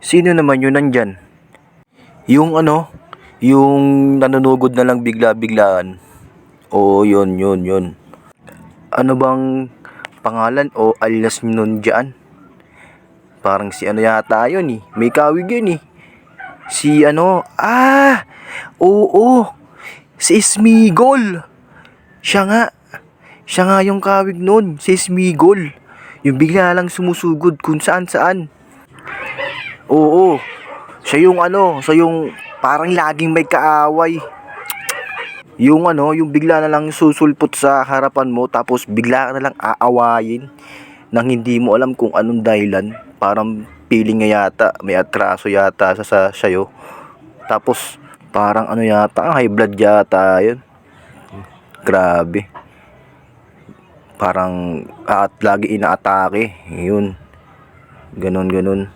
Sino naman yun nandyan? Yung ano, yung nanunugod na lang bigla-biglaan. Oo, yun. Ano bang pangalan o alias nun dyan? Parang si ano yata yun eh. May kawig yun eh. Si ano, oo, si Smigol. Siya nga, siya nga yung kawig nun, si Smigol. Yung bigla lang sumusugod kung saan. Oo, siya yung parang laging may kaaway. Yung ano, yung bigla na lang susulpot sa harapan mo tapos bigla na lang aawayin nang hindi mo alam kung anong dahilan. Parang feeling niya yata, may atraso yata sa sayo. Tapos parang ano yata, high blood yata yun. Grabe. Parang at lagi inaatake. Yun. Ganon.